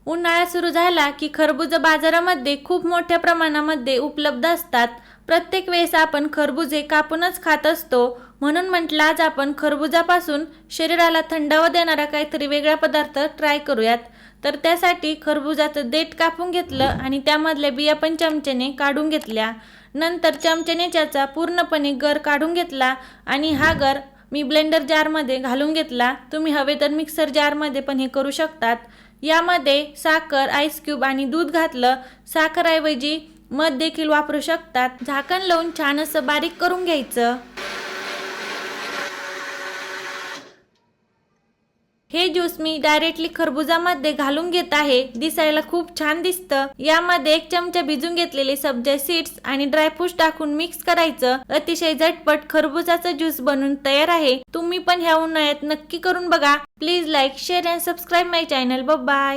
उन्हाळा सुरू झाला की खरबूज बाजारामध्ये खूप मोठ्या प्रमाणामध्ये उपलब्ध असतात। प्रत्येक वेळेस आपण खरबुजे कापूनच खात असतो, म्हणून म्हटलं आज आपण खरबुजापासून शरीराला थंडावा देणारा काहीतरी वेगळा पदार्थ ट्राय करूयात। तर त्यासाठी खरबुजाचं देठ कापून घेतलं आणि त्यामधल्या बिया पण चमच्याने काढून घेतल्या। नंतर चमच्याने त्याचा पूर्णपणे गर काढून घेतला आणि हा गर मी ब्लेंडर जारमध्ये घालून घेतला। तुम्ही हवे तर मिक्सर जारमध्ये पण हे करू शकतात। यामध्ये साखर, आईस क्यूब आणि दूध घातलं। साखरऐवजी मध देखील वापरू शकतात। झाकण लावून छान असं बारीक करून घ्यायचं। हे ज्यूस मी डायरेक्टली खरबुजामध्ये घालून घेत आहे। दिसायला खूप छान दिसतं। यामध्ये 1 चमचा भिजून घेतलेले सब्जा सीड्स आणि ड्रायफ्रूट्स टाकून मिक्स करायचं। अतिशय झटपट खरबुजाचा ज्यूस बनून तयार आहे। तुम्ही पण ह्या उन्हाळ्यात नक्की करून बघा। Please like, share and subscribe my channel. Bye bye.